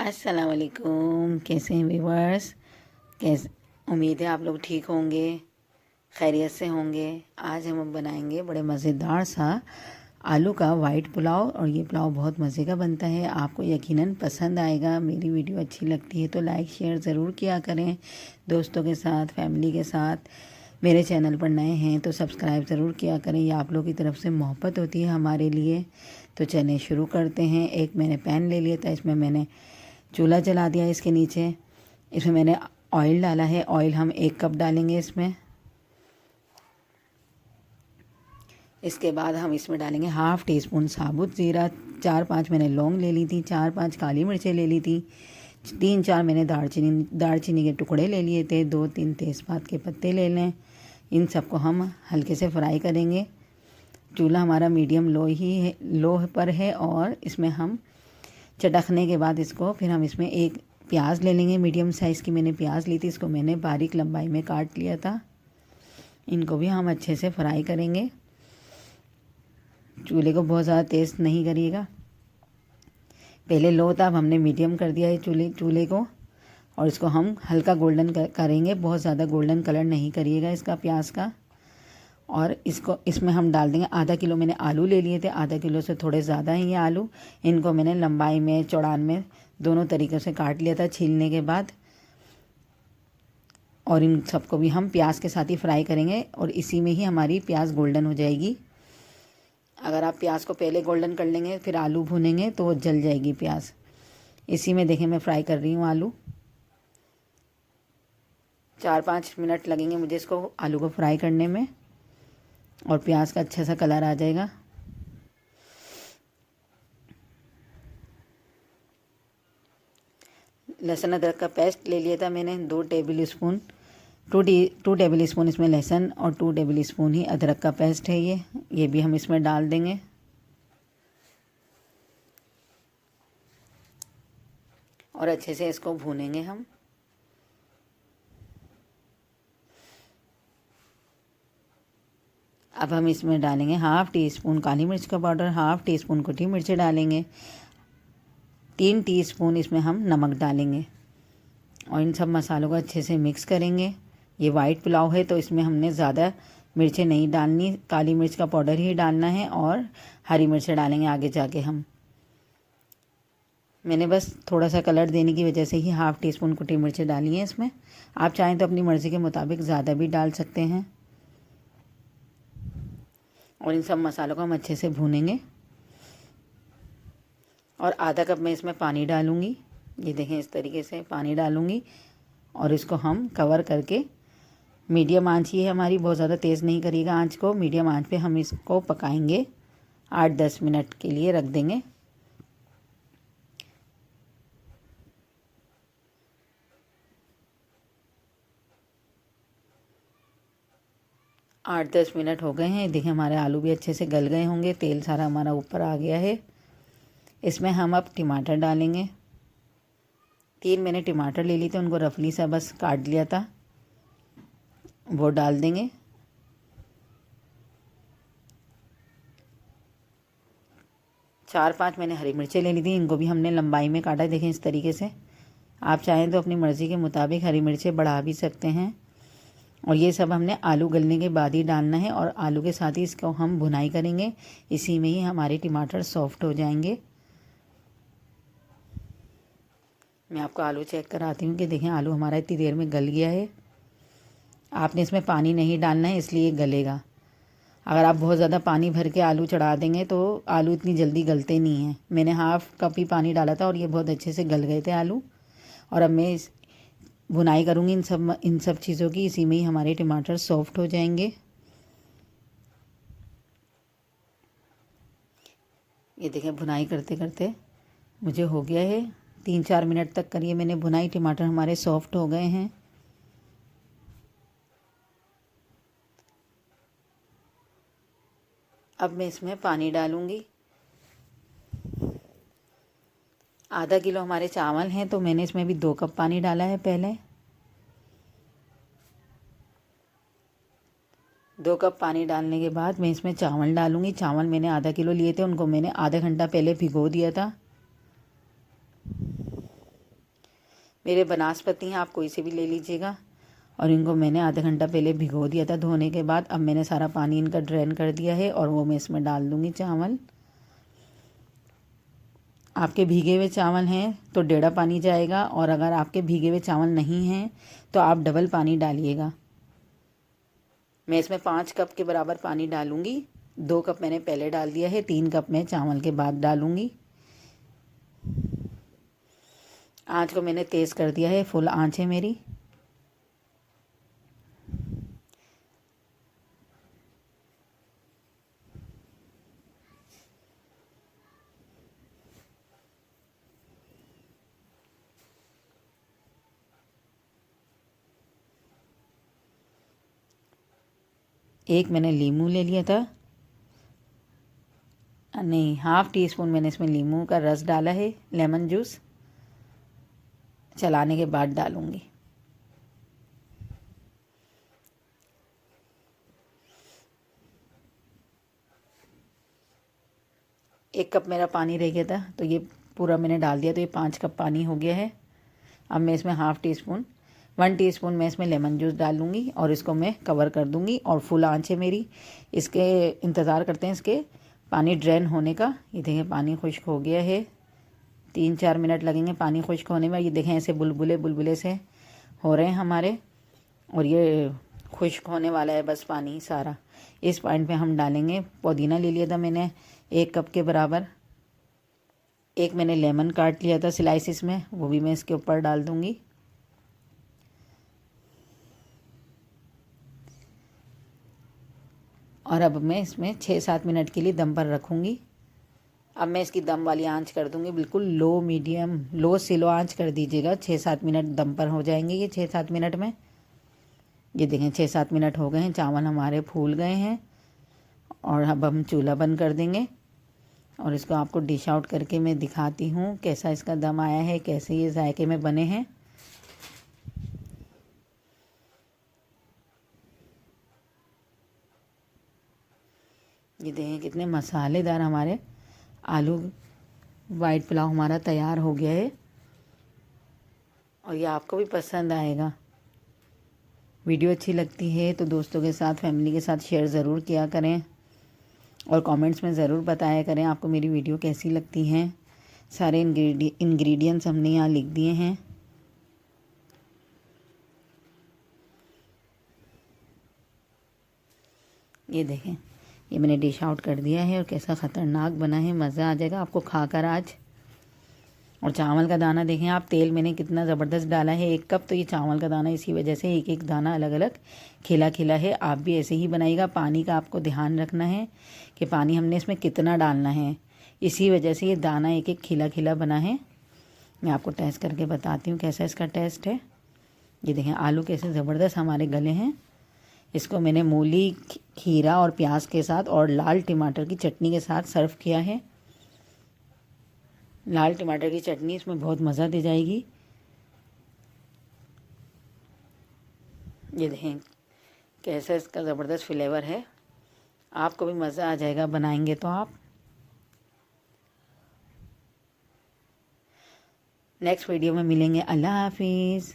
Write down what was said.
अस्सलाम वालेकुम। कैसे हैं व्यूवर्स? कैसे उम्मीद है आप लोग ठीक होंगे, खैरियत से होंगे। आज हम बनाएंगे बड़े मज़ेदार सा आलू का वाइट पुलाव, और ये पुलाव बहुत मज़े का बनता है। आपको यकीनन पसंद आएगा। मेरी वीडियो अच्छी लगती है तो लाइक शेयर ज़रूर किया करें, दोस्तों के साथ, फैमिली के साथ। मेरे चैनल पर नए हैं तो सब्सक्राइब ज़रूर किया करें। ये आप लोगों की तरफ से मोहब्बत होती है हमारे लिए। तो चलें शुरू करते हैं। एक मैंने पैन ले लिया था, इसमें मैंने चूल्हा जला दिया। इसके नीचे इसमें मैंने ऑयल डाला है। ऑयल हम 1 कप डालेंगे इसमें। इसके बाद हम इसमें डालेंगे 1/2 टीस्पून साबुत ज़ीरा। 4-5 मैंने लौंग ले ली थी, 4-5 काली मिर्चें ले ली थी, 3-4 मैंने दालचीनी के टुकड़े ले लिए थे, 2-3 तेज़पात के पत्ते ले लें। इन सबको हम हल्के से फ्राई करेंगे। चूल्हा हमारा मीडियम लो पर है। और इसमें हम चटकने के बाद इसको फिर हम इसमें एक प्याज ले लेंगे। मीडियम साइज़ की मैंने प्याज ली थी, इसको मैंने बारीक लंबाई में काट लिया था। इनको भी हम अच्छे से फ्राई करेंगे। चूल्हे को बहुत ज़्यादा तेज़ नहीं करिएगा। पहले लो था, अब हमने मीडियम कर दिया है चूल्हे को। और इसको हम हल्का गोल्डन करेंगे, बहुत ज़्यादा गोल्डन कलर नहीं करिएगा इसका, प्याज का। और इसमें हम डाल देंगे आधा किलो मैंने आलू ले लिए थे। आधा किलो से थोड़े ज़्यादा हैं ये आलू। इनको मैंने लंबाई में चौड़ान में दोनों तरीक़ों से काट लिया था छीलने के बाद। और इन सबको भी हम प्याज के साथ ही फ्राई करेंगे और इसी में ही हमारी प्याज गोल्डन हो जाएगी। अगर आप प्याज को पहले गोल्डन कर लेंगे फिर आलू भूनेंगे तो वो जल जाएगी प्याज। इसी में देखें मैं फ्राई कर रही हूँ आलू। 4-5 मिनट लगेंगे मुझे इसको आलू को फ्राई करने में, और प्याज का अच्छा सा कलर आ जाएगा। लहसुन अदरक का पेस्ट ले लिया था मैंने 2 टेबल स्पून। 2 टेबल स्पून इसमें लहसुन और 2 टेबल स्पून ही अदरक का पेस्ट है ये भी हम इसमें डाल देंगे। और अच्छे से इसको भूनेंगे हम। अब हम इसमें डालेंगे 1/2 टीस्पून काली मिर्च का पाउडर, 1/2 टीस्पून कुटी मिर्ची डालेंगे, 3 टीस्पून इसमें हम नमक डालेंगे। और इन सब मसालों को अच्छे से मिक्स करेंगे। ये वाइट पुलाव है तो इसमें हमने ज़्यादा मिर्चें नहीं डालनी, काली मिर्च का पाउडर ही डालना है और हरी मिर्चें डालेंगे आगे जाके हम। मैंने बस थोड़ा सा कलर देने की वजह से ही 1/2 टीस्पून कुटी मिर्चें डाली हैं इसमें। आप चाहें तो अपनी मर्ज़ी के मुताबिक ज़्यादा भी डाल सकते हैं। और इन सब मसालों को हम अच्छे से भूनेंगे। और आधा कप मैं इसमें पानी डालूँगी। ये देखें इस तरीके से पानी डालूँगी। और इसको हम कवर करके, मीडियम आंच ही है हमारी, बहुत ज़्यादा तेज़ नहीं करिएगा आंच को। मीडियम आंच पे हम इसको पकाएंगे। 8-10 मिनट के लिए रख देंगे। 8-10 मिनट हो गए हैं। देखिए हमारे आलू भी अच्छे से गल गए होंगे, तेल सारा हमारा ऊपर आ गया है। इसमें हम अब टमाटर डालेंगे। 3 मैंने टमाटर ले ली थी, उनको रफली सा बस काट लिया था, वो डाल देंगे। 4-5 मैंने हरी मिर्चें ले ली थी, इनको भी हमने लंबाई में काटा है। देखें इस तरीके से। आप चाहें तो अपनी मर्ज़ी के मुताबिक हरी मिर्चें बढ़ा भी सकते हैं। और ये सब हमने आलू गलने के बाद ही डालना है, और आलू के साथ ही इसको हम भुनाई करेंगे। इसी में ही हमारे टमाटर सॉफ्ट हो जाएंगे। मैं आपको आलू चेक कराती हूँ कि देखें आलू हमारा इतनी देर में गल गया है। आपने इसमें पानी नहीं डालना है, इसलिए गलेगा। अगर आप बहुत ज़्यादा पानी भर के आलू चढ़ा देंगे तो आलू इतनी जल्दी गलते नहीं हैं। मैंने 1/2 कप ही पानी डाला था और ये बहुत अच्छे से गल गए थे आलू। और अब मैं इस भुनाई करूँगी इन सब चीज़ों की। इसी में ही हमारे टमाटर सॉफ्ट हो जाएंगे। ये देखें भुनाई करते करते मुझे हो गया है। 3-4 मिनट तक करिए मैंने भुनाई, टमाटर हमारे सॉफ्ट हो गए हैं। अब मैं इसमें पानी डालूँगी। आधा किलो हमारे चावल हैं तो मैंने इसमें भी 2 कप पानी डाला है पहले। 2 कप पानी डालने के बाद मैं इसमें चावल डालूँगी। चावल मैंने आधा किलो लिए थे, उनको मैंने आधा घंटा पहले भिगो दिया था। मेरे बनास्पति हैं, आप कोई से भी ले लीजिएगा। और इनको मैंने आधा घंटा पहले भिगो दिया था धोने के बाद। अब मैंने सारा पानी इनका ड्रेन कर दिया है और वो मैं इसमें डाल दूँगी चावल। आपके भीगे हुए चावल हैं तो डेढ़ा पानी जाएगा, और अगर आपके भीगे हुए चावल नहीं हैं तो आप डबल पानी डालिएगा। मैं इसमें 5 कप के बराबर पानी डालूँगी। 2 कप मैंने पहले डाल दिया है, 3 कप मैं चावल के बाद डालूँगी। आँच को मैंने तेज़ कर दिया है, फुल आँच है मेरी। एक मैंने नींबू ले लिया था, नहीं, हाफ़ टी स्पून मैंने इसमें नींबू का रस डाला है, लेमन जूस। चलाने के बाद डालूँगी। एक कप मेरा पानी रह गया था तो ये पूरा मैंने डाल दिया, तो ये 5 कप पानी हो गया है। अब मैं इसमें 1 टीस्पून मैं इसमें लेमन जूस डालूँगी और इसको मैं कवर कर दूँगी। और फुल आँच है मेरी। इसके इंतज़ार करते हैं इसके पानी ड्रेन होने का। ये देखें पानी खुश्क हो गया है। 3-4 मिनट लगेंगे पानी खुश्क होने में। ये देखें ऐसे बुलबुले बुलबुले से हो रहे हैं हमारे, और ये खुश्क होने वाला है बस पानी सारा। इस पॉइंट पे हम डालेंगे पुदीना। ले लिया था मैंने 1 कप के बराबर। एक मैंने लेमन काट लिया था स्लाइसिस में, वो भी मैं इसके ऊपर डाल दूँगी। और अब मैं इसमें 6-7 मिनट के लिए दम पर रखूँगी। अब मैं इसकी दम वाली आंच कर दूँगी, बिल्कुल लो से लो आंच कर दीजिएगा। 6-7 मिनट दम पर हो जाएंगे ये 6-7 मिनट में। ये देखें 6-7 मिनट हो गए हैं, चावल हमारे फूल गए हैं। और अब हम चूल्हा बंद कर देंगे और इसको आपको डिश आउट करके मैं दिखाती हूँ कैसा इसका दम आया है, कैसे ये जायके में बने हैं। ये देखें कितने मसालेदार हमारे आलू वाइट पुलाव हमारा तैयार हो गया है, और ये आपको भी पसंद आएगा। वीडियो अच्छी लगती है तो दोस्तों के साथ, फैमिली के साथ शेयर ज़रूर किया करें, और कमेंट्स में ज़रूर बताया करें आपको मेरी वीडियो कैसी लगती हैं। सारे इंग्रेडिएंट्स हमने यहाँ लिख दिए हैं। ये देखें, ये मैंने डिश आउट कर दिया है और कैसा ख़तरनाक बना है। मज़ा आ जाएगा आपको खाकर आज। और चावल का दाना देखें आप, तेल मैंने कितना ज़बरदस्त डाला है 1 कप। तो ये चावल का दाना इसी वजह से एक एक दाना अलग अलग खिला खिला है। आप भी ऐसे ही बनाइएगा। पानी का आपको ध्यान रखना है कि पानी हमने इसमें कितना डालना है, इसी वजह से ये दाना एक एक खिला खिला बना है। मैं आपको टेस्ट करके बताती हूँ कैसा इसका टेस्ट है। ये देखें आलू कैसे ज़बरदस्त हमारे गले हैं। इसको मैंने मूली, खीरा और प्याज के साथ और लाल टमाटर की चटनी के साथ सर्व किया है। लाल टमाटर की चटनी इसमें बहुत मज़ा दे जाएगी। ये देखें कैसा इसका ज़बरदस्त फ्लेवर है। आपको भी मज़ा आ जाएगा बनाएंगे तो आप। नेक्स्ट वीडियो में मिलेंगे। अल्लाह हाफिज़।